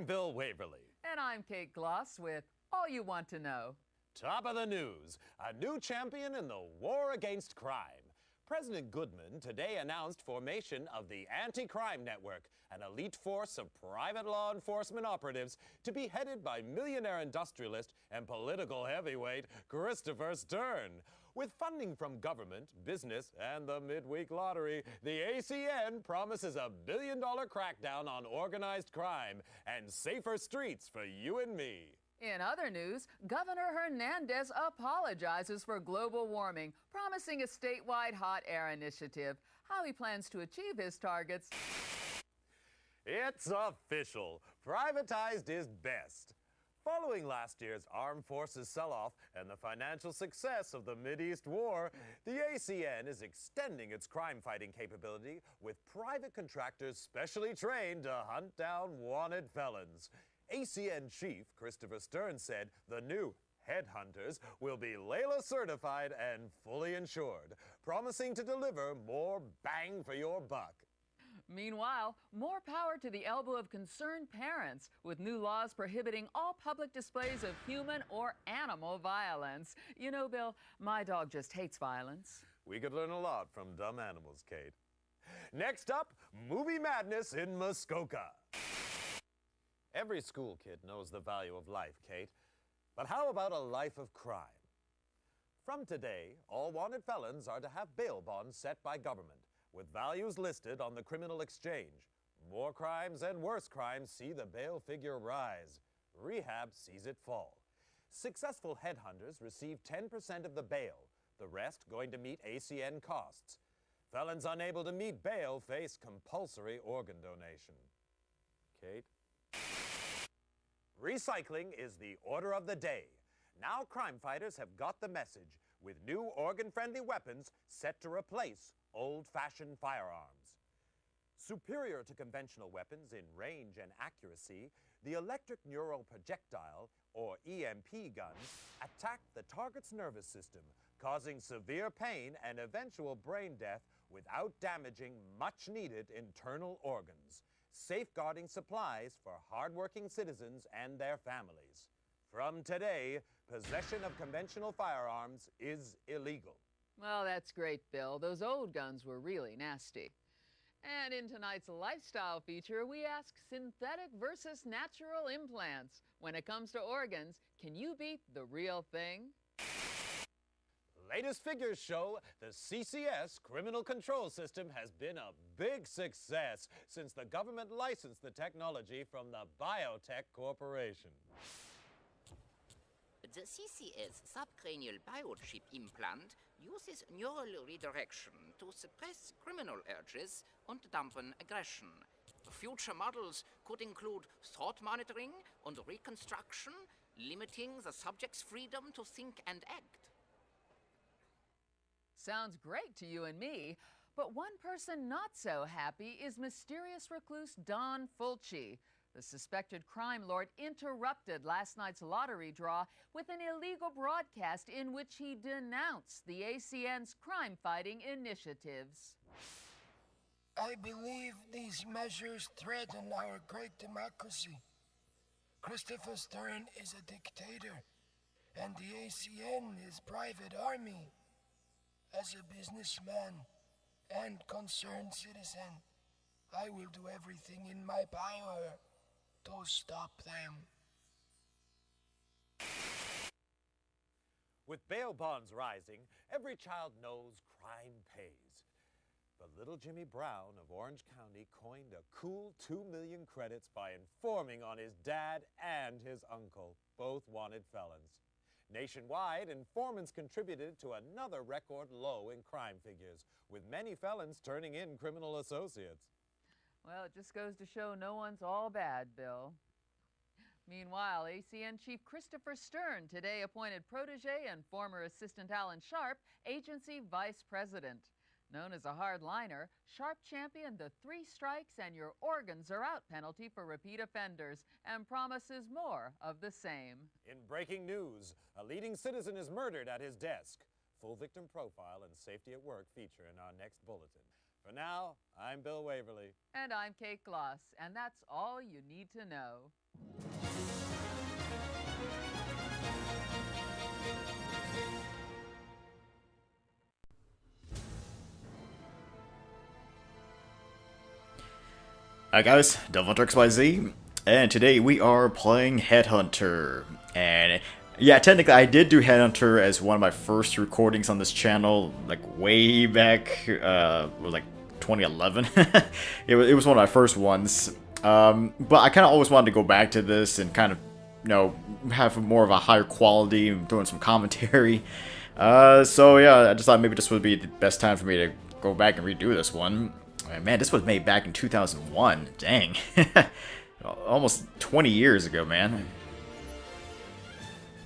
I'm Bill Waverly. And I'm Kate Gloss with All You Want to Know. Top of the news, a new champion in the war against crime. President Goodman today announced formation of the Anti-Crime Network, an elite force of private law enforcement operatives to be headed by millionaire industrialist and political heavyweight Christopher Stern. With funding from government, business, and the midweek lottery, the ACN promises $1 billion crackdown on organized crime and safer streets for you and me. In other news, Governor Hernandez apologizes for global warming, promising a statewide hot air initiative. How he plans to achieve his targets. It's official. Privatized is best. Following last year's armed forces sell-off and the financial success of the Mideast War, the ACN is extending its crime-fighting capability with private contractors specially trained to hunt down wanted felons. ACN Chief Christopher Stern said the new Headhunters will be Layla certified and fully insured, promising to deliver more bang for your buck. Meanwhile, more power to the elbow of concerned parents with new laws prohibiting all public displays of human or animal violence. You know, Bill, my dog just hates violence. We could learn a lot from dumb animals, Kate. Next up, movie madness in Muskoka. Every school kid knows the value of life, Kate. But how about a life of crime? From today, all wanted felons are to have bail bonds set by government, with values listed on the criminal exchange. More crimes and worse crimes see the bail figure rise. Rehab sees it fall. Successful headhunters receive 10% of the bail, the rest going to meet ACN costs. Felons unable to meet bail face compulsory organ donation. Kate? Recycling is the order of the day. Now crime fighters have got the message, with new organ-friendly weapons set to replace old-fashioned firearms. Superior to conventional weapons in range and accuracy, the electric neural projectile, or EMP guns, attack the target's nervous system, causing severe pain and eventual brain death without damaging much-needed internal organs, safeguarding supplies for hardworking citizens and their families. From today, possession of conventional firearms is illegal. Well, that's great, Bill. Those old guns were really nasty. And in tonight's lifestyle feature, we ask synthetic versus natural implants. When it comes to organs, can you beat the real thing? Latest figures show the CCS criminal control system has been a big success since the government licensed the technology from the Biotech Corporation. The CCS subcranial biochip implant uses neural redirection to suppress criminal urges and dampen aggression. Future models could include thought monitoring and reconstruction, limiting the subject's freedom to think and act. Sounds great to you and me, but one person not so happy is mysterious recluse Don Fulci. The suspected crime lord interrupted last night's lottery draw with an illegal broadcast in which he denounced the ACN's crime-fighting initiatives. I believe these measures threaten our great democracy. Christopher Stern is a dictator, and the ACN is private army. As a businessman and concerned citizen, I will do everything in my power to stop them. With bail bonds rising, every child knows crime pays. But little Jimmy Brown of Orange County coined a cool 2 million credits by informing on his dad and his uncle, both wanted felons. Nationwide, informants contributed to another record low in crime figures, with many felons turning in criminal associates. Well, it just goes to show no one's all bad, Bill. Meanwhile, ACN Chief Christopher Stern today appointed protege and former assistant Alan Sharp agency vice president. Known as a hardliner, Sharp championed the 3 strikes and your organs are out penalty for repeat offenders and promises more of the same. In breaking news, a leading citizen is murdered at his desk. Full victim profile and safety at work feature in our next bulletin. For now, I'm Bill Waverly. And I'm Kate Gloss, and that's all you need to know. Hi guys, DevilHunterXYZ, and today we are playing Headhunter. And yeah, technically I did do Headhunter as one of my first recordings on this channel, like way back, like 2011. it was one of my first ones. But I kind of always wanted to go back to this and kind of, you know, have more of a higher quality and doing some commentary. So yeah, I just thought maybe this would be the best time for me to go back and redo this one. Man, this was made back in 2001. Dang. Almost 20 years ago, man.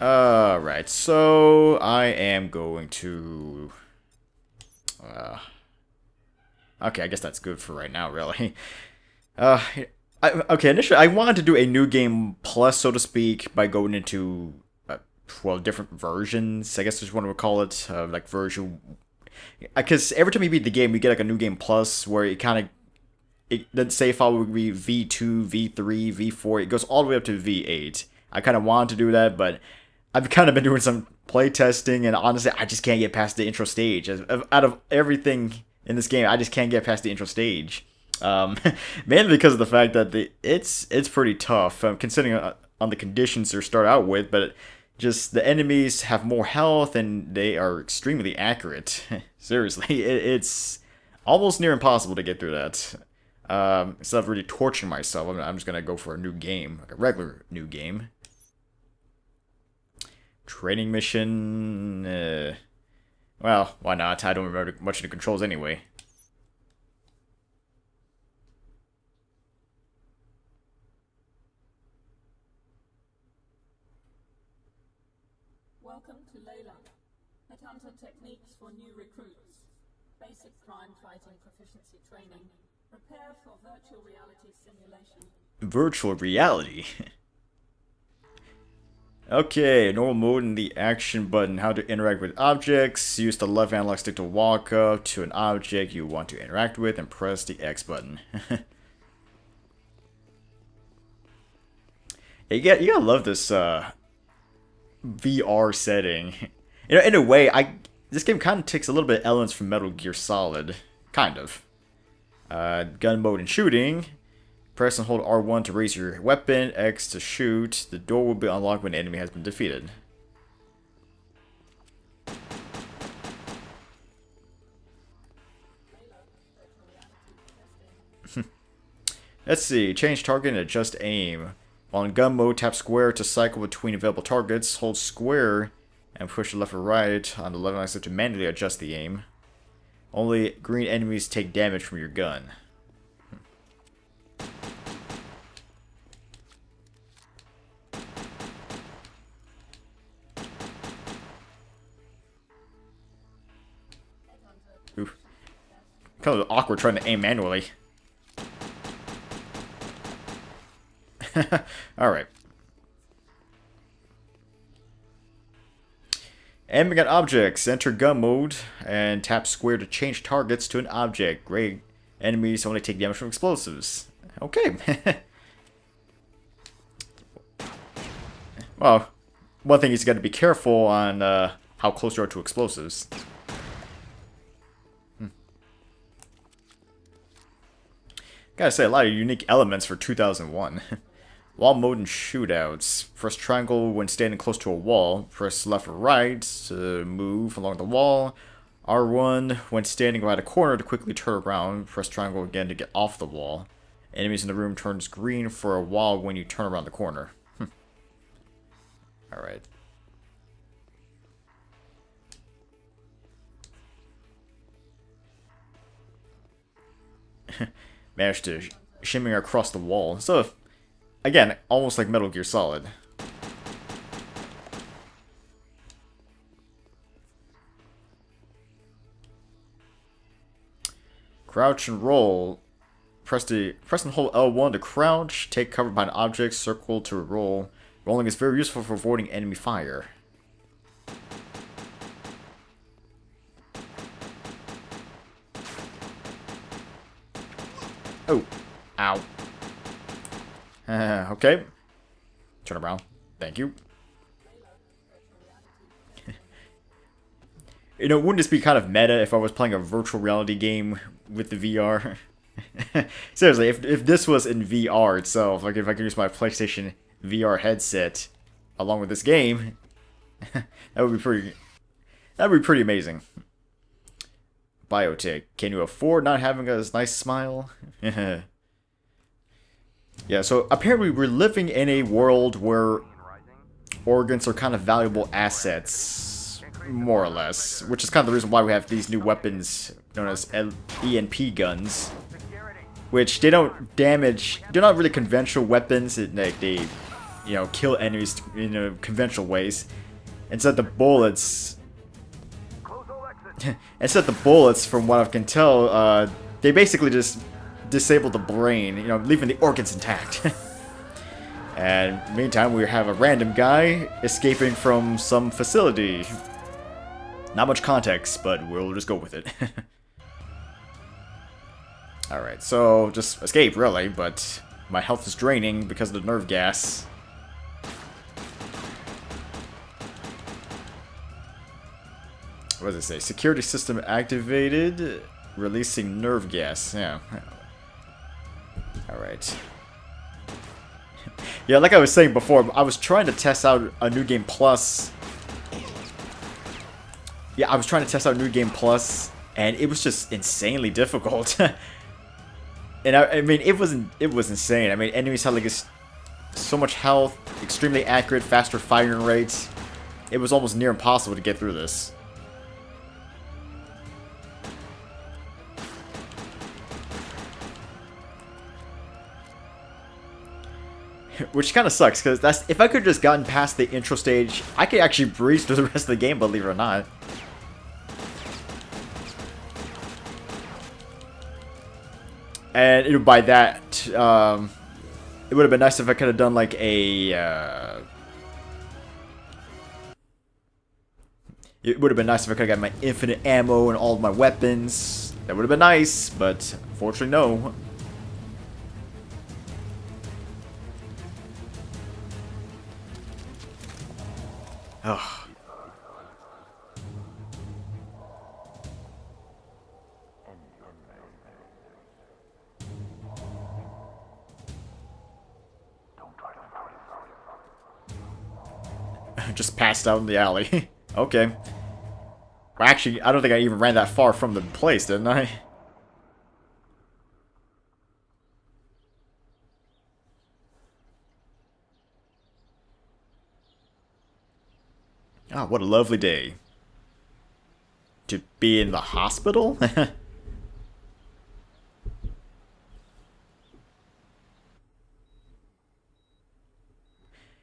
Alright, so I am going to... okay, I guess that's good for right now, really. Okay, initially I wanted to do a new game plus, so to speak, by going into, well, different versions, I guess is what I would call it, like version... Because every time you beat the game, you get like a new game plus, where it kind of, the save file would be V2, V3, V4, it goes all the way up to V8. I kind of wanted to do that, but I've kind of been doing some playtesting, and honestly, I just can't get past the intro stage. Out of everything in this game, I just can't get past the intro stage. Mainly because of the fact that it's pretty tough, considering on the conditions they start out with, but just the enemies have more health and they are extremely accurate. Seriously, it's almost near impossible to get through that. Instead of really torturing myself, I'm just gonna go for a new game, like a regular new game. Training mission. Well, why not? I don't remember much of the controls anyway. Welcome to Layla. Headhunter techniques for new recruits. Basic crime fighting proficiency training. Prepare for virtual reality simulation. Virtual reality? Okay, normal mode in the action button. How to interact with objects. Use the left analog stick to walk up to an object you want to interact with and press the X button. You gotta love this, VR setting. You know, in a way, this game kind of takes a little bit of elements from Metal Gear Solid. Kind of. Gun mode and shooting. Press and hold R1 to raise your weapon, X to shoot. The door will be unlocked when the enemy has been defeated. Let's see. Change target and adjust aim. While in gun mode, tap square to cycle between available targets. Hold square and push left or right on the left analog to manually adjust the aim. Only green enemies take damage from your gun. Ooh. Kind of awkward trying to aim manually. Alright. Aiming at objects. Enter gun mode and tap square to change targets to an object. Great. Enemies only take damage from explosives. Okay. Well, one thing is you got to be careful on how close you are to explosives. Gotta say, a lot of unique elements for 2001. Wall mode and shootouts. Press triangle when standing close to a wall. Press left or right to move along the wall. R1 when standing around a corner to quickly turn around. Press triangle again to get off the wall. Enemies in the room turns green for a while when you turn around the corner. Alright. Managed to shimmy across the wall. So, again, almost like Metal Gear Solid. Crouch and roll. Press and hold L1 to crouch. Take cover behind objects. Circle to roll. Rolling is very useful for avoiding enemy fire. Oh. Ow. Okay. Turn around. Thank you. You know, wouldn't this be kind of meta if I was playing a virtual reality game with the VR? Seriously, if this was in VR itself, like if I could use my PlayStation VR headset along with this game, that would be pretty amazing. Biotech, can you afford not having a nice smile? Yeah, so apparently we're living in a world where organs are kind of valuable assets, more or less, which is kind of the reason why we have these new weapons known as ENP guns, which they don't damage. They're not really conventional weapons. Like they, you know, kill enemies in conventional ways. Instead, the bullets, from what I can tell, they basically just disable the brain, you know, leaving the organs intact. And meantime, we have a random guy escaping from some facility. Not much context, but we'll just go with it. Alright, so just escape, really, but my health is draining because of the nerve gas. What does it say? Security system activated, releasing nerve gas. Yeah. Alright. Yeah, like I was saying before, I was trying to test out a New Game Plus. Yeah, I was trying to test out New Game Plus, and it was just insanely difficult. And I mean, it was insane. I mean, enemies had like so much health, extremely accurate, faster firing rates. It was almost near impossible to get through this. Which kind of sucks, because if I could just gotten past the intro stage, I could actually breeze through the rest of the game, believe it or not. And by that, it would have been nice if I could have done like a... It would have been nice if I could have got my infinite ammo and all of my weapons. That would have been nice, but unfortunately no. Oh. Just passed out in the alley. Okay. Well, actually, I don't think I even ran that far from the place, didn't I? Ah, what a lovely day. To be in the hospital?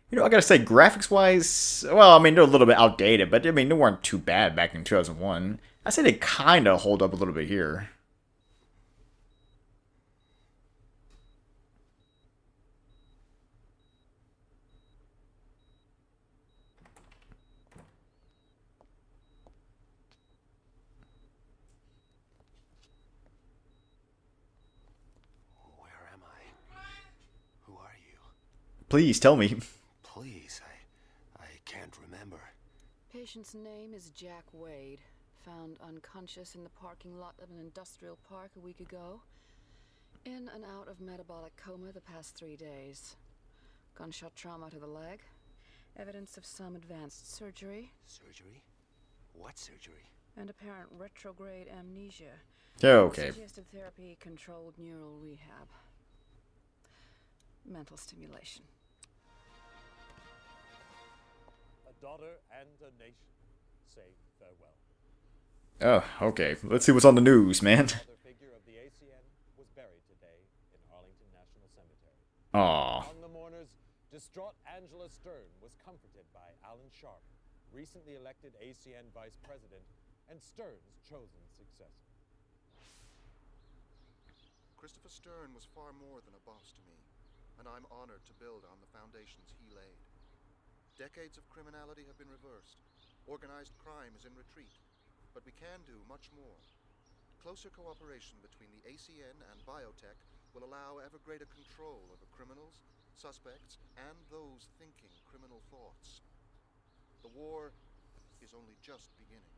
You know, I gotta say, graphics-wise, well, I mean, they're a little bit outdated, but, I mean, they weren't too bad back in 2001. I say they kinda hold up a little bit here. Where am I? Who are you? Please, tell me. Please, I can't remember. Patient's name is Jack Wade. Found unconscious in the parking lot of an industrial park a week ago. In and out of metabolic coma the past 3 days. Gunshot trauma to the leg. Evidence of some advanced surgery. Surgery? What surgery? And apparent retrograde amnesia. Okay. Suggestive therapy, controlled neural rehab. Mental stimulation. A daughter and a nation say farewell. Oh, okay. Let's see what's on the news, man. Another figure of the ACN was buried today in Arlington National Cemetery. Aww. Among the mourners, distraught Angela Stern was comforted by Alan Sharp, recently elected ACN vice president and Stern's chosen successor. Christopher Stern was far more than a boss to me, and I'm honored to build on the foundations he laid. Decades of criminality have been reversed. Organized crime is in retreat. But we can do much more. Closer cooperation between the ACN and biotech will allow ever greater control over criminals, suspects, and those thinking criminal thoughts. The war is only just beginning.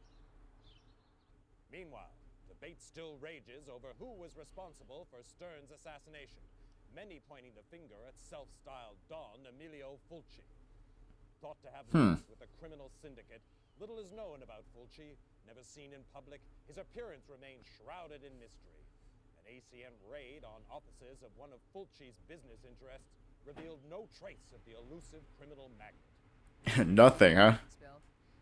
Meanwhile, debate still rages over who was responsible for Stern's assassination, many pointing the finger at self-styled Don Emilio Fulci. Thought to have links with a criminal syndicate, little is known about Fulci. Never seen in public, his appearance remains shrouded in mystery. An ACN raid on offices of one of Fulci's business interests revealed no trace of the elusive criminal magnate. Nothing, huh?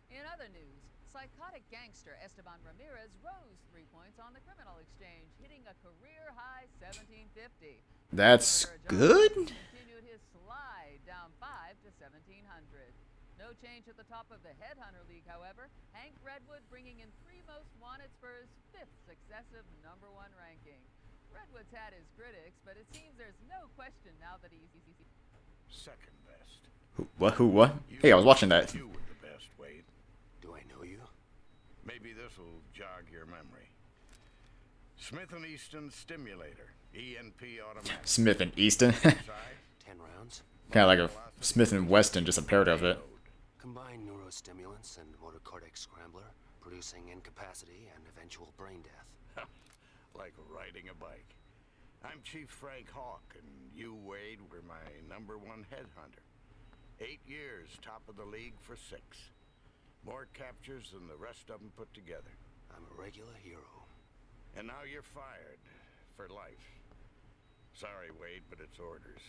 In other news, psychotic gangster Esteban Ramirez rose 3 points on the criminal exchange, hitting a career-high 1750. That's good? Continued his slide down 5 to 1700. No change at the top of the Headhunter League, however. Hank Redwood bringing in 3 most wanteds for his 5th successive #1 ranking. Redwood's had his critics, but it seems there's no question now that he's second best. What? Hey, I was watching that. You were the best, Wade. Do I know you? Maybe this'll jog your memory. Smith & Easton Stimulator. ENP automatic. Smith and Easton. 10 rounds. Kind of like a Smith and Weston, just a parody of it. Combined neurostimulants and motor cortex scrambler, producing incapacity and eventual brain death. Like riding a bike. I'm Chief Frank Hawk, and you, Wade, were my #1 headhunter. 8 years, top of the league for 6. More captures than the rest of them put together. I'm a regular hero. And now you're fired. For life. Sorry, Wade, but it's orders.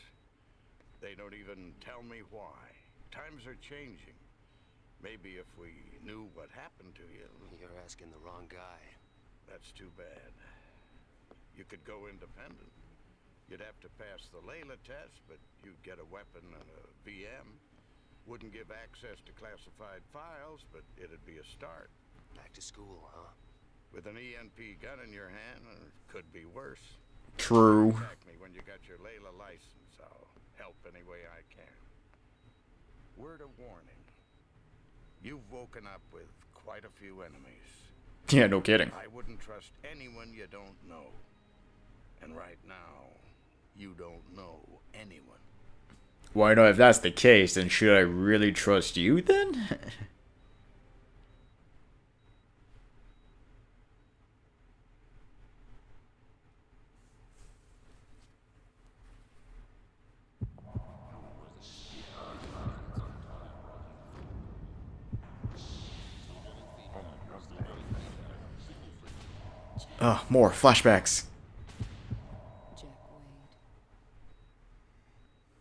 They don't even tell me why. Times are changing. Maybe if we knew what happened to you... You're asking the wrong guy. That's too bad. You could go independent. You'd have to pass the Layla test, but you'd get a weapon and a VM. Wouldn't give access to classified files, but it'd be a start. Back to school, huh? With an ENP gun in your hand, or it could be worse. True. Contact me when you got your Layla license. I'll help any way I can. Word of warning. You've woken up with quite a few enemies. Yeah, no kidding. I wouldn't trust anyone you don't know. And right now, you don't know anyone. Well, I know if that's the case, then should I really trust you then? More flashbacks.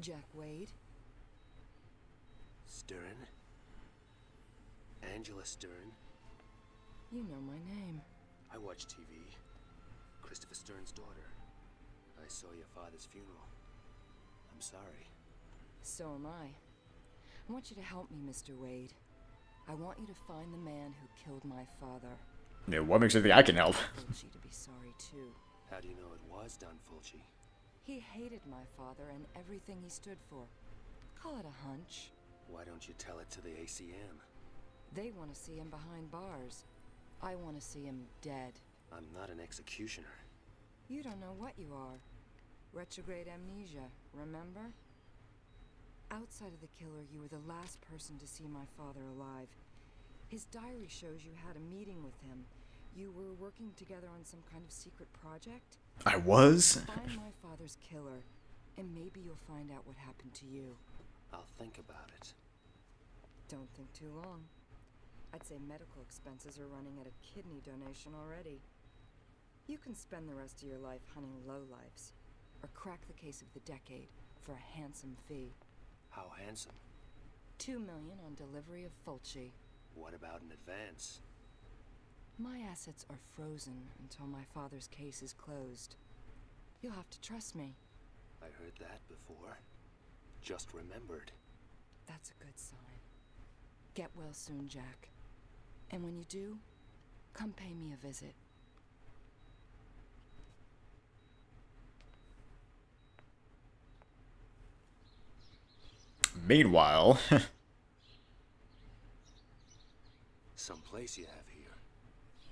Jack Wade? Stern? Angela Stern? You know my name. I watch TV. Christopher Stern's daughter. I saw your father's funeral. I'm sorry. So am I. I want you to help me, Mr. Wade. I want you to find the man who killed my father. Yeah, what makes you think I can help? Fulci to be sorry too. How do you know it was done, Fulci? He hated my father and everything he stood for. Call it a hunch. Why don't you tell it to the ACM? They want to see him behind bars. I want to see him dead. I'm not an executioner. You don't know what you are. Retrograde amnesia, remember? Outside of the killer, you were the last person to see my father alive. His diary shows you had a meeting with him. You were working together on some kind of secret project? I was? Find my father's killer, and maybe you'll find out what happened to you. I'll think about it. Don't think too long. I'd say medical expenses are running at a kidney donation already. You can spend the rest of your life hunting lowlifes, or crack the case of the decade for a handsome fee. How handsome? $2 million on delivery of Fulci. What about an advance? My assets are frozen until my father's case is closed. You'll have to trust me. I heard that before. Just remembered. That's a good sign. Get well soon, Jack. And when you do, come pay me a visit. Meanwhile... Some place you have here.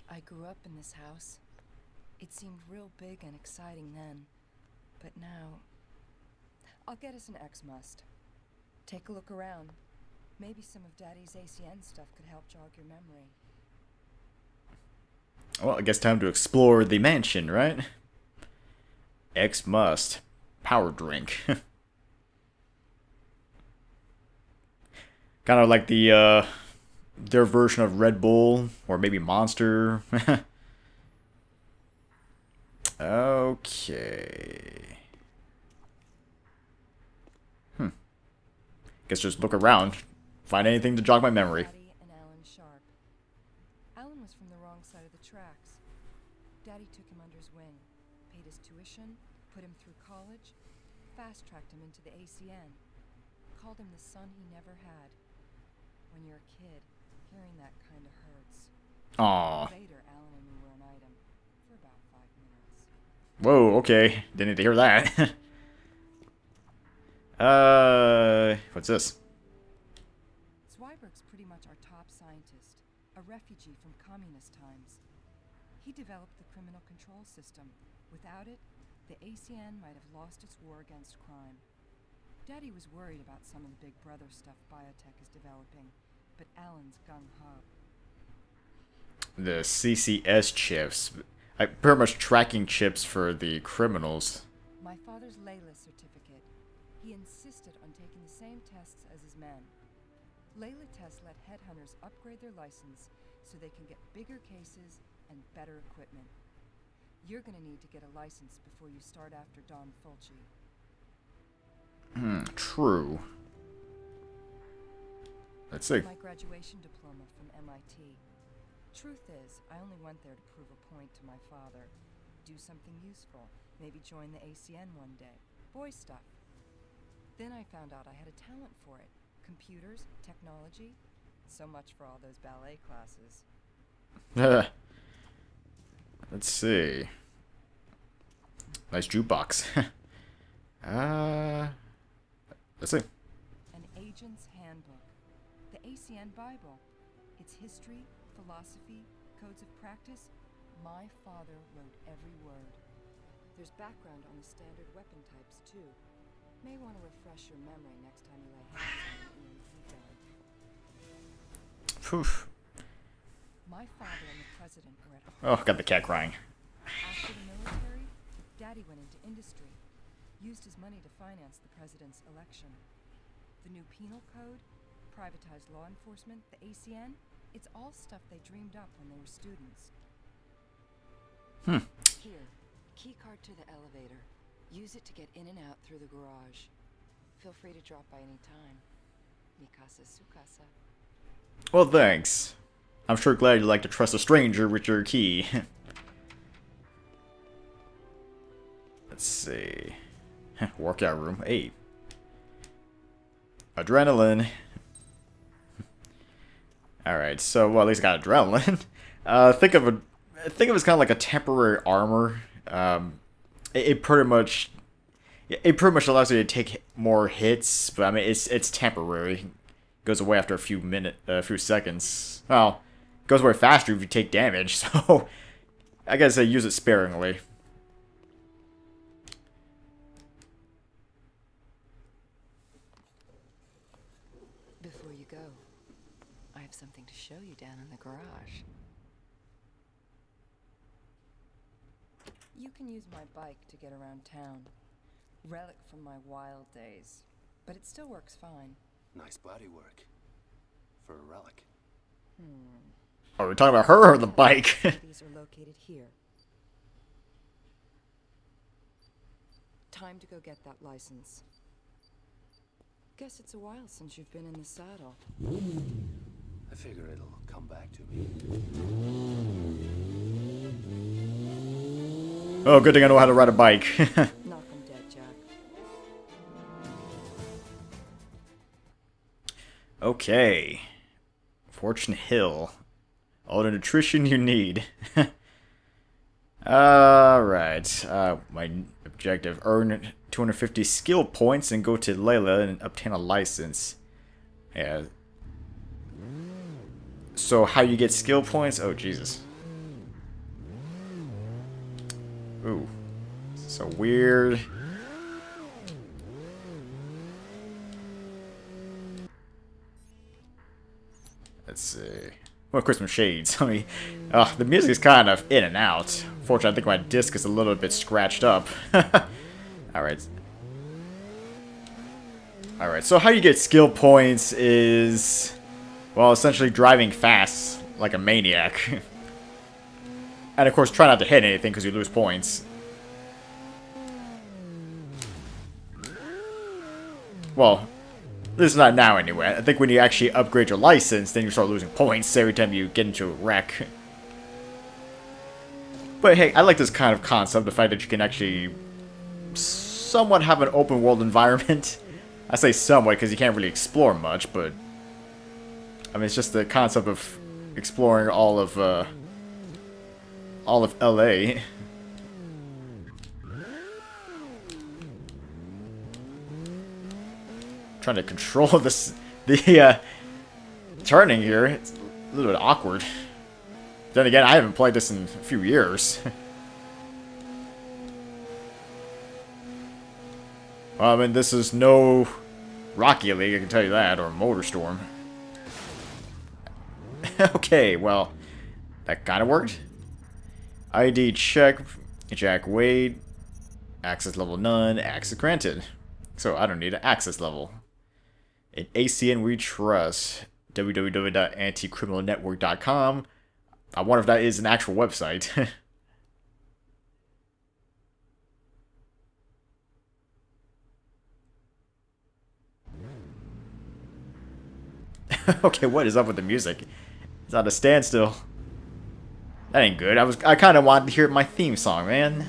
I grew up in this house. It seemed real big and exciting then. But now, I'll get us an X-Must. Take a look around. Maybe some of Daddy's ACN stuff could help jog your memory. Well, I guess time to explore the mansion, right? X-Must. Power drink. Kind of like the, their version of Red Bull, or maybe Monster. Okay. Guess just look around. Find anything to jog my memory. Daddy and Alan Sharp. Alan was from the wrong side of the tracks. Daddy took him under his wing, paid his tuition, put him through college, fast-tracked him into the ACN, called him the son he never had. When you're a kid, hearing that kind of hurts. Aww. Later, Alan and me were an item for about 5 minutes. Whoa, okay. Didn't need to hear that. What's this? Zweiberg's pretty much our top scientist, a refugee from communist times. He developed the criminal control system. Without it, the ACN might have lost its war against crime. Daddy was worried about some of the Big Brother stuff biotech is developing, but Alan's gung-ho. The CCS chips. Pretty much tracking chips for the criminals. My father's Layla certificate. He insisted on taking the same tests as his men. Layla tests let headhunters upgrade their license so they can get bigger cases and better equipment. You're gonna need to get a license before you start after Don Fulci. True. Let's see. My graduation diploma from MIT. Truth is, I only went there to prove a point to my father. Do something useful. Maybe join the ACN one day. Boy stuff. Then I found out I had a talent for it. Computers, technology. So much for all those ballet classes. Let's see. Nice jukebox. Let's see. An Agent's Handbook. The ACN Bible. It's history, philosophy, codes of practice. My father wrote every word. There's background on the standard weapon types, too. May want to refresh your memory next time you lay hands on an EMP gun. Poof. My father and the president were at Oh, got the cat crying. After the military, Daddy went into industry. Used his money to finance the president's election. The new penal code, privatized law enforcement, the ACN, it's all stuff they dreamed up when they were students. Here, key card to the elevator. Use it to get in and out through the garage. Feel free to drop by any time. Mikasa Sukasa. Well, thanks. I'm sure glad you like to trust a stranger with your key. Let's see. Workout room. 8. Adrenaline. Alright, so, well, at least I got adrenaline. Think of it as kind of like a temporary armor. It pretty much allows you to take more hits, but I mean, it's temporary. It goes away after a few seconds. Well, it goes away faster if you take damage, so I guess I use it sparingly. Before you go, I have something to show you down in the garage. You can use my bike to get around town. Relic from my wild days, but it still works fine. Nice body work. For a relic. Are we talking about her or the bike? These are located here. Time to go get that license. Guess it's a while since you've been in the saddle. I figure it'll come back to me. Oh, good thing I know how to ride a bike. Knock 'em dead, Jack. Okay. Fortune Hill. All the nutrition you need. Alright. My objective. Earn 250 skill points and go to Layla and obtain a license. Yeah. So how you get skill points? Oh, Jesus. Ooh. So weird. Let's see. Well, Christmas shades. I mean, the music is kind of in and out. Fortunately, I think my disc is a little bit scratched up. Alright. Alright, so how you get skill points is, well, essentially driving fast like a maniac. And of course, try not to hit anything because you lose points. Well, this is not now anyway. I think when you actually upgrade your license, then you start losing points every time you get into a wreck. But hey, I like this kind of concept, the fact that you can actually somewhat have an open world environment. I say somewhat because you can't really explore much, but I mean, it's just the concept of exploring all of LA. Trying to control the turning here. It's a little bit awkward. Then again, I haven't played this in a few years. Well, I mean, this is no Rocket League, I can tell you that, or MotorStorm. Okay, well, that kind of worked. ID check, Jack Wade, access level none, access granted. So I don't need an access level. An ACN we trust, www.anticriminalnetwork.com. I wonder if that is an actual website. Okay, what is up with the music? It's at a standstill. That ain't good. I kind of wanted to hear my theme song, man.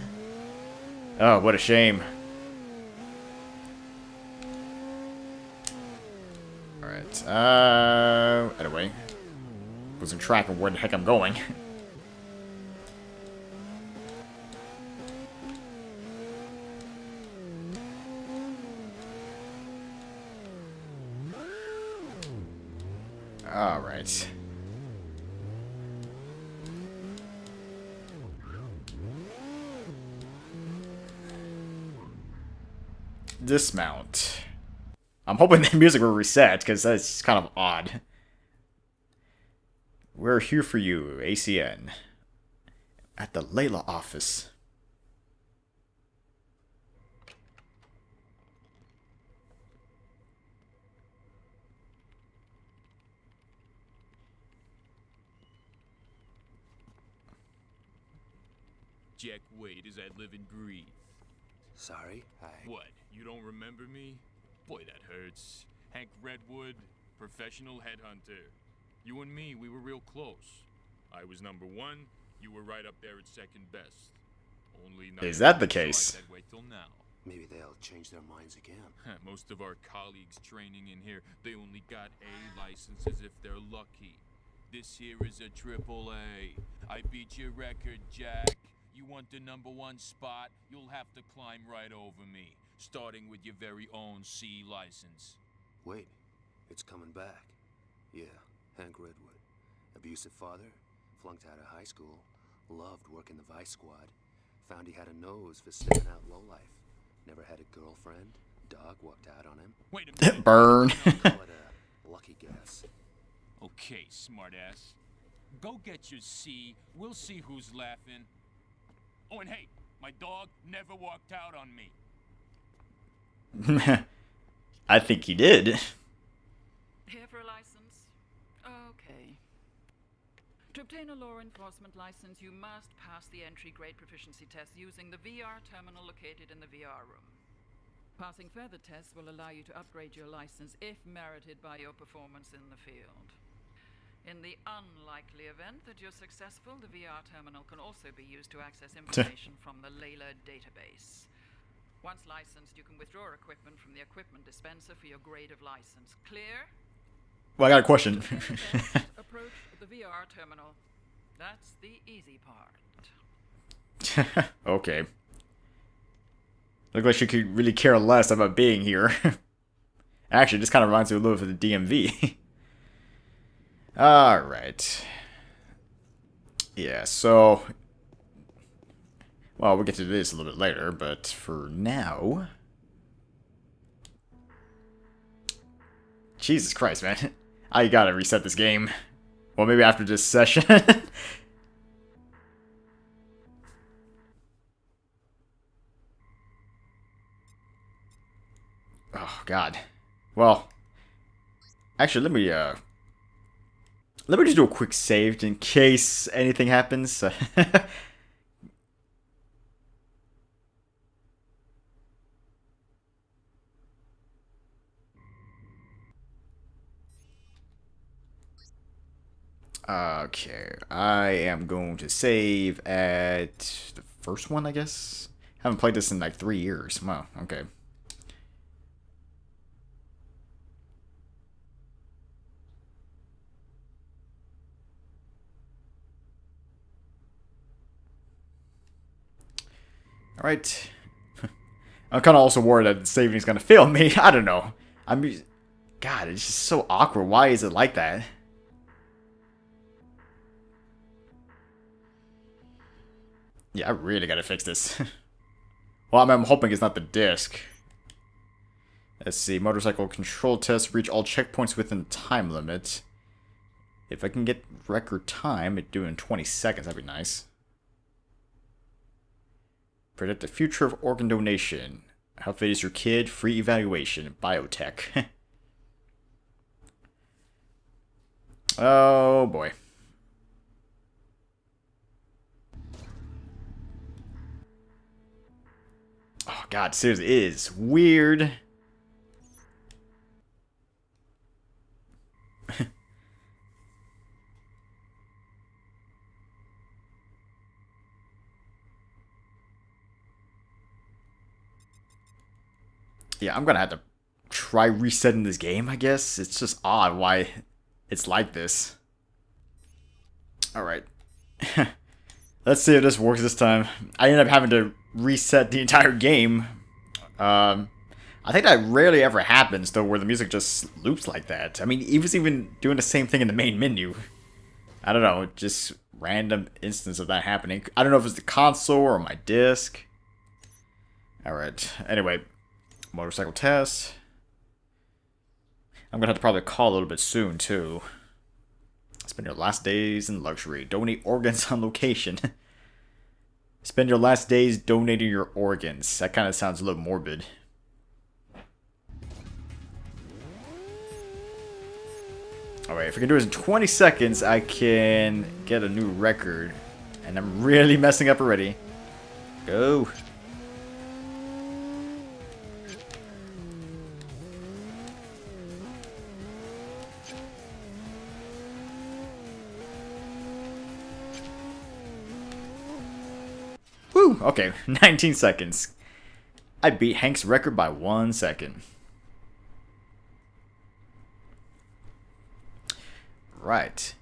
Oh, what a shame. Alright, anyway. Losing track of where the heck I'm going. Alright. Dismount. I'm hoping the music will reset, because that's kind of odd. We're here for you, ACN. At the Layla office. Jack Wade, as I live and breathe. Sorry, What, you don't remember me? Boy, that hurts. Hank Redwood, professional headhunter. You and me, we were real close. I was number 1, you were right up there at second best. Only is that the case? That way till now. Maybe they'll change their minds again. Most of our colleagues training in here, they only got A licenses if they're lucky. This here is a AAA. I beat your record, Jack. You want the number 1 spot, you'll have to climb right over me, starting with your very own C license. Wait, it's coming back. Yeah, Hank Redwood. Abusive father, flunked out of high school, loved working the Vice Squad, found he had a nose for staying out lowlife. Never had a girlfriend, dog walked out on him. Wait a minute. Burn. Call it a lucky guess. Okay, smartass. Go get your C, we'll see who's laughing. Oh, and hey, my dog never walked out on me. I think he did. Here for a license? Okay. To obtain a law enforcement license, you must pass the entry-grade proficiency test using the VR terminal located in the VR room. Passing further tests will allow you to upgrade your license if merited by your performance in the field. In the unlikely event that you're successful, the VR terminal can also be used to access information from the Layla database. Once licensed, you can withdraw equipment from the equipment dispenser for your grade of license. Clear? Well, I got a question. Approach the VR terminal. That's the easy part. Okay. Look like she could really care less about being here. Actually, this kind of reminds me a little bit of the DMV. Alright. Yeah, so... well, we'll get to this a little bit later, but for now... Jesus Christ, man. I gotta reset this game. Well, maybe after this session. Oh, God. Well, actually, let me just do a quick save in case anything happens. Okay, I am going to save at the first one, I guess. Haven't played this in like 3 years. Wow, okay. Alright. I'm kind of also worried that saving is going to fail me. I don't know. I mean, God, it's just so awkward. Why is it like that? Yeah, I really gotta fix this. Well, I'm hoping it's not the disc. Let's see. Motorcycle control test. Reach all checkpoints within time limit. If I can get record time, it'd do it in 20 seconds. That'd be nice. Predict the future of organ donation. How fit is your kid? Free evaluation. Biotech. Oh, boy. Oh, God, seriously, it is weird. Yeah, I'm gonna have to try resetting this game, I guess. It's just odd why it's like this. Alright. Let's see if this works this time. I ended up having to reset the entire game. I think that rarely ever happens, though, where the music just loops like that. I mean, even doing the same thing in the main menu. I don't know, just random instance of that happening. I don't know if it's the console or my disc. Alright, anyway. Motorcycle test. I'm gonna have to probably call a little bit soon, too. Spend your last days in luxury. Donate organs on location. Spend your last days donating your organs. That kind of sounds a little morbid. Alright, if I can do this in 20 seconds, I can get a new record. And I'm really messing up already. Go. Woo! Okay, 19 seconds. I beat Hank's record by 1 second. Right.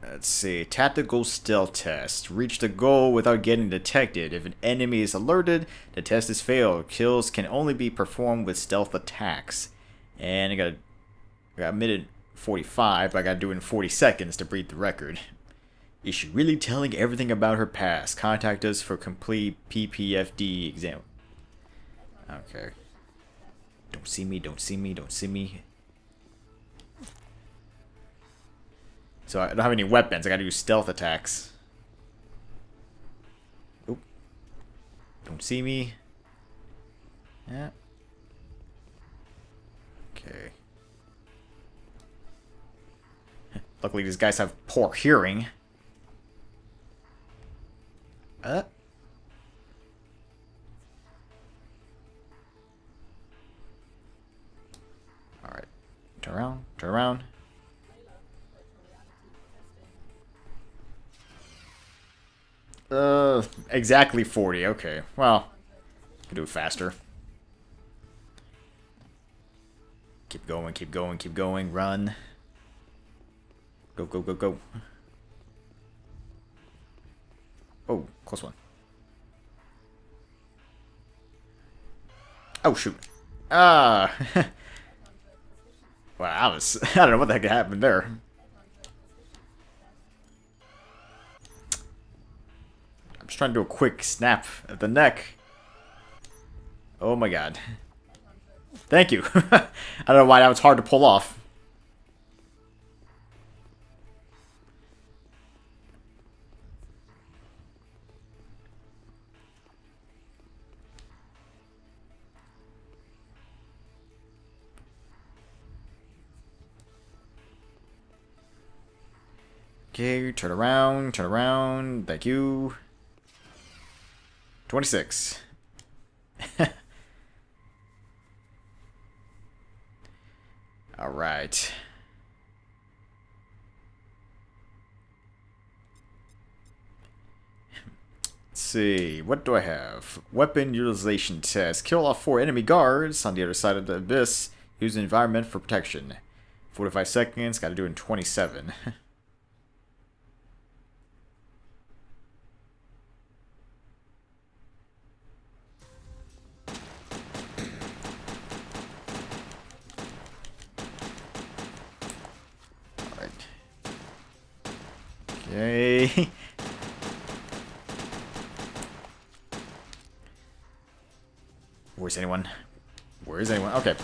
Let's see. Tactical stealth test. Reach the goal without getting detected. If an enemy is alerted, the test is failed. Kills can only be performed with stealth attacks. And I got a minute 45, but I gotta do it in 40 seconds to beat the record. Is she really telling everything about her past? Contact us for complete PPFD exam. Okay. Don't see me, don't see me, don't see me. So I don't have any weapons. I gotta do stealth attacks. Oop. Don't see me. Yeah. Okay. Luckily these guys have poor hearing. Alright. Turn around, turn around. Exactly 40, okay. Well, I can do it faster. Keep going, keep going, keep going, run. Go, go, go, go. Oh, close one. Oh, shoot. Ah. Wow, I don't know what the heck happened there. I'm just trying to do a quick snap at the neck. Oh my god. Thank you. I don't know why that was hard to pull off. Okay, turn around, thank you. 26. Alright. Let's see, what do I have? Weapon utilization test. Kill off 4 enemy guards on the other side of the abyss. Use the environment for protection. 45 seconds, gotta do it in 27. Okay. Where's anyone? Where is anyone? Okay.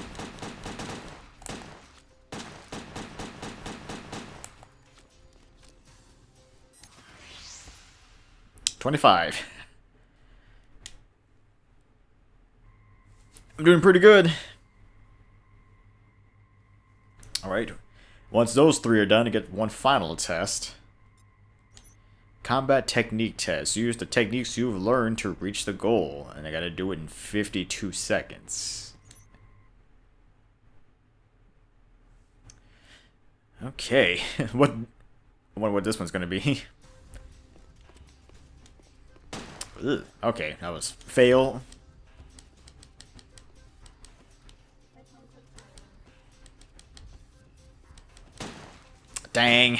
$25. I'm doing pretty good. Alright. Once those 3 are done, I get one final test. Combat technique test. Use the techniques you've learned to reach the goal. And I gotta do it in 52 seconds. Okay. I wonder what this one's gonna be. Ugh. Okay, that was fail. Dang.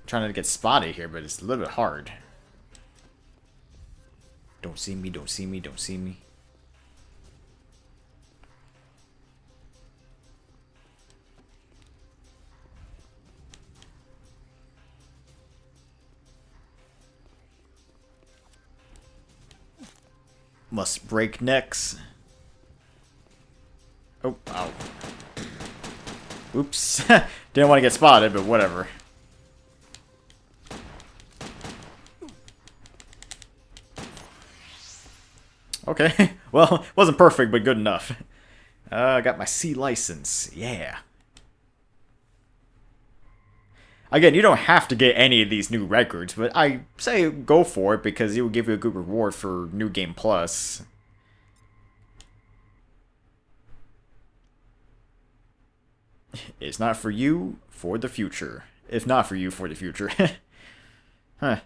Trying to get spotted here, but it's a little bit hard. Don't see me, don't see me, don't see me. Must break necks. Oh, ow. Oops. Didn't want to get spotted, but whatever. Okay, well, wasn't perfect, but good enough. I got my C license. Yeah. Again, you don't have to get any of these new records, but I say go for it because it will give you a good reward for New Game Plus. It's not for you, for the future. If not for you, for the future. Huh.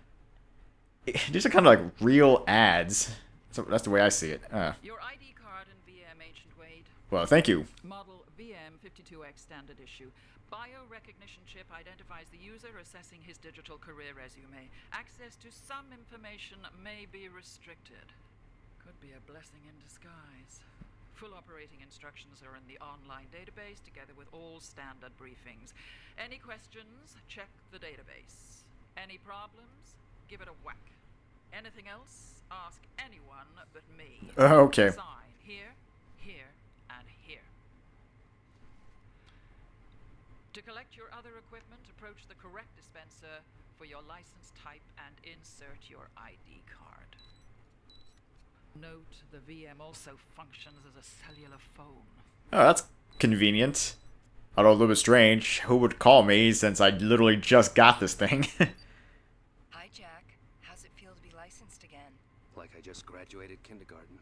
These are kind of like real ads. So that's the way I see it. Your ID card and VM, Agent Wade. Well, thank you. Model VM52X standard issue. Biorecognition chip identifies the user, assessing his digital career resume. Access to some information may be restricted. Could be a blessing in disguise. Full operating instructions are in the online database, together with all standard briefings. Any questions, check the database. Any problems, give it a whack. Anything else, ask anyone but me. Okay. Sign here, here, and here. To collect your other equipment, approach the correct dispenser for your license type and insert your ID card. Note, the VM also functions as a cellular phone. Oh, that's convenient. Although a little bit strange. Who would call me since I literally just got this thing? Hi, Jack. How's it feel to be licensed again? Like I just graduated kindergarten.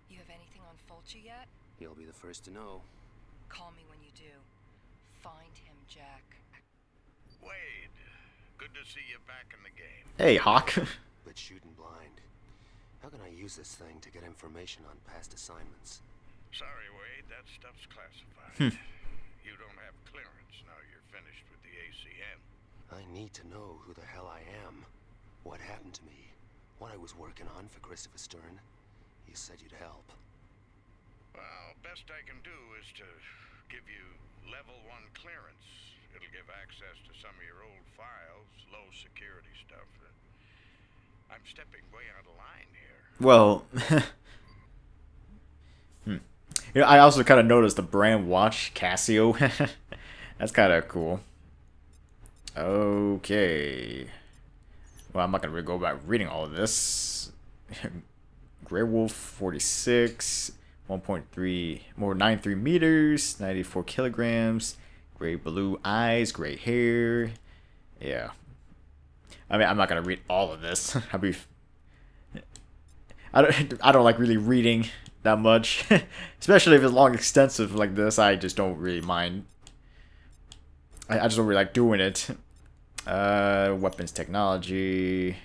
You have anything on Fulci yet? You'll be the first to know. Call me when you do. Find him, Jack. Wade, good to see you back in the game. Hey, Hawk. But shooting blind. How can I use this thing to get information on past assignments? Sorry, Wade, that stuff's classified. You don't have clearance now you're finished with the ACN. I need to know who the hell I am. What happened to me. What I was working on for Christopher Stern. You said you'd help. Well, best I can do is to give you level 1 clearance. It'll give access to some of your old files, low security stuff. I'm stepping way out of line here. Well, You know, I also kind of noticed the brand watch, Casio. That's kind of cool. Okay. Well, I'm not going to go about reading all of this. Grey Wolf 46, 1.3, more 93 meters, 94 kilograms, gray blue eyes, gray hair. Yeah. I mean, I'm not going to read all of this. I don't like really reading that much. Especially if it's long, extensive like this. I just don't really mind. I just don't really like doing it. Weapons technology.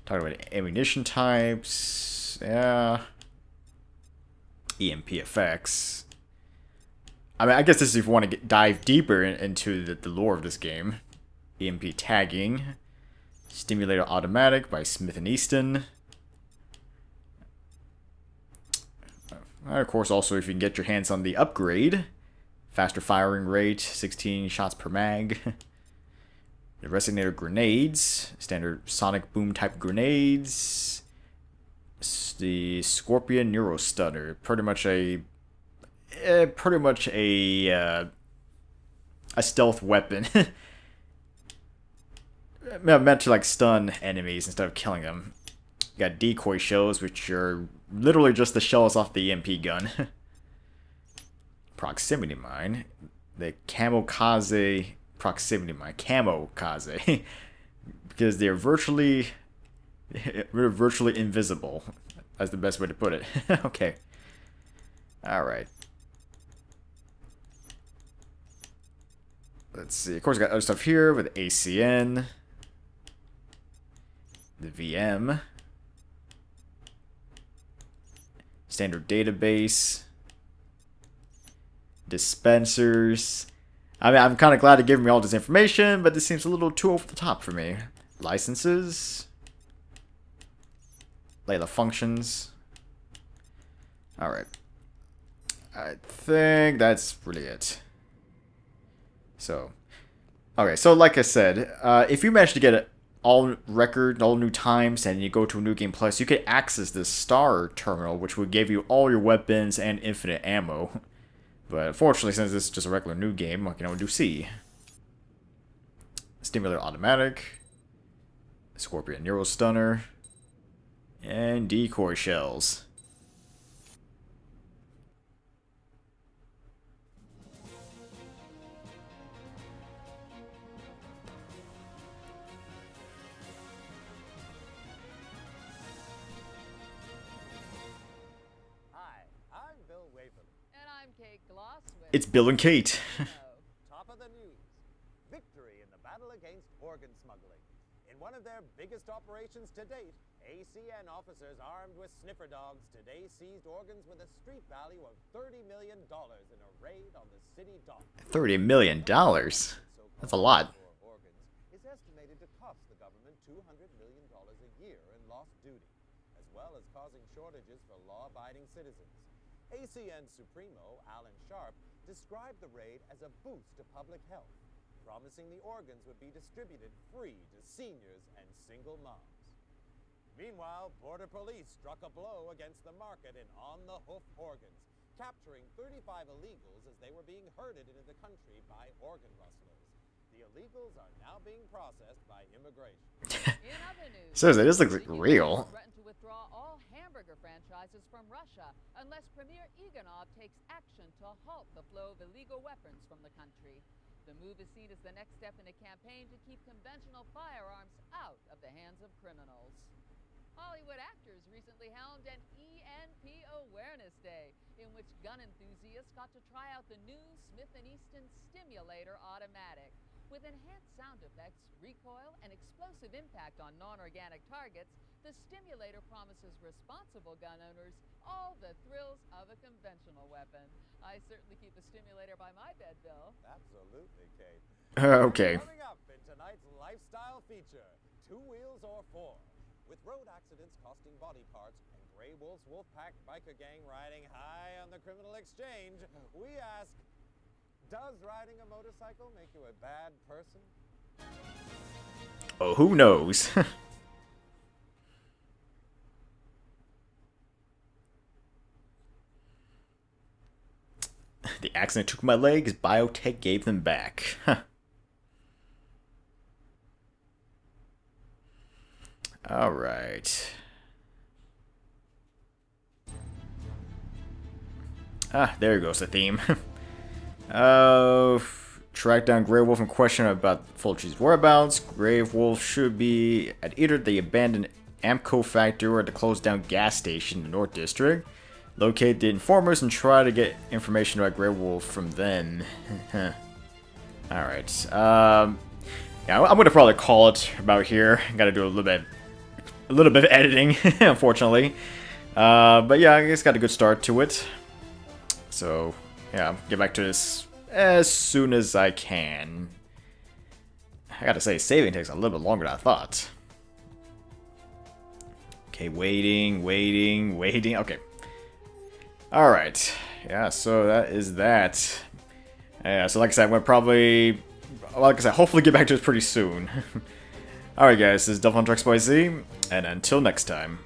Talking about ammunition types. Yeah. EMP effects. I mean, I guess this is if you want to dive deeper into the lore of this game. EMP tagging. Stimulator automatic by Smith & Easton. Of course, also if you can get your hands on the upgrade. Faster firing rate, 16 shots per mag. The Resonator grenades, standard sonic boom type grenades. The Scorpion Neuro Stunner, pretty much a stealth weapon. Meant to like stun enemies instead of killing them. You got decoy shells, which are literally just the shells off the EMP gun. Proximity mine. The Kamikaze proximity mine. Kamikaze. Because they're virtually invisible. That's the best way to put it. Okay. Alright. Let's see. Of course, we got other stuff here with ACN. The VM. Standard database. Dispensers. I mean, I'm kind of glad to give me all this information, but this seems a little too over the top for me. Licenses. Layla functions. Alright. I think that's really it. So. Okay, so like I said, if you manage to get all new times, and you go to a New Game Plus, you could access this star terminal, which would give you all your weapons and infinite ammo. But unfortunately, since this is just a regular new game, I can only do C. Stimulator automatic. Scorpion Neuro Stunner. And decoy shells. It's Bill and Kate. Top of the news. Victory in the battle against organ smuggling. In one of their biggest operations to date, ACN officers armed with sniffer dogs today seized organs with a street value of $30 million in a raid on the city dock. $30 million? That's a lot. Is estimated to cost the government $200 million a year in lost duty, as well as causing shortages for law-abiding citizens. ACN Supremo, Alan Sharp, described the raid as a boost to public health, promising the organs would be distributed free to seniors and single moms. Meanwhile, Border Police struck a blow against the market in on-the-hoof organs, capturing 35 illegals as they were being herded into the country by organ rustlers. The illegals are now being processed by immigration. In other news, Seriously, this looks like real. threatened to withdraw all hamburger franchises from Russia unless Premier Iganov takes action to halt the flow of illegal weapons from the country. The move is seen as the next step in a campaign to keep conventional firearms out of the hands of criminals. Hollywood actors recently helmed an ENP Awareness Day, in which gun enthusiasts got to try out the new Smith & Easton Stimulator Automatic. With enhanced sound effects, recoil, and explosive impact on non-organic targets, the Stimulator promises responsible gun owners all the thrills of a conventional weapon. I certainly keep a Stimulator by my bed, Bill. Absolutely, Kate. Okay. Coming up in tonight's lifestyle feature, 2 wheels or 4. With road accidents costing body parts and Grey Wolf's Wolfpack biker gang riding high on the criminal exchange, we ask, does riding a motorcycle make you a bad person? Oh, who knows? The accident took my legs, biotech gave them back. Huh. Alright. Ah, there goes the theme. Track down Grey Wolf and question about Fulci's whereabouts. Grey Wolf should be at either the abandoned Amco factory or the closed down gas station in the North District. Locate the informers and try to get information about Grey Wolf from them. Alright. Yeah, I'm gonna probably call it about here. Gotta do a little bit of editing, unfortunately. But yeah, I guess got a good start to it. So, yeah, get back to this as soon as I can. I gotta say, saving takes a little bit longer than I thought. Okay, waiting. Okay. Alright. Yeah, so that is that. Yeah, so like I said, I'm gonna probably... Like I said, hopefully get back to this pretty soon. Alright guys, this is DevilHunterXYZ, and until next time.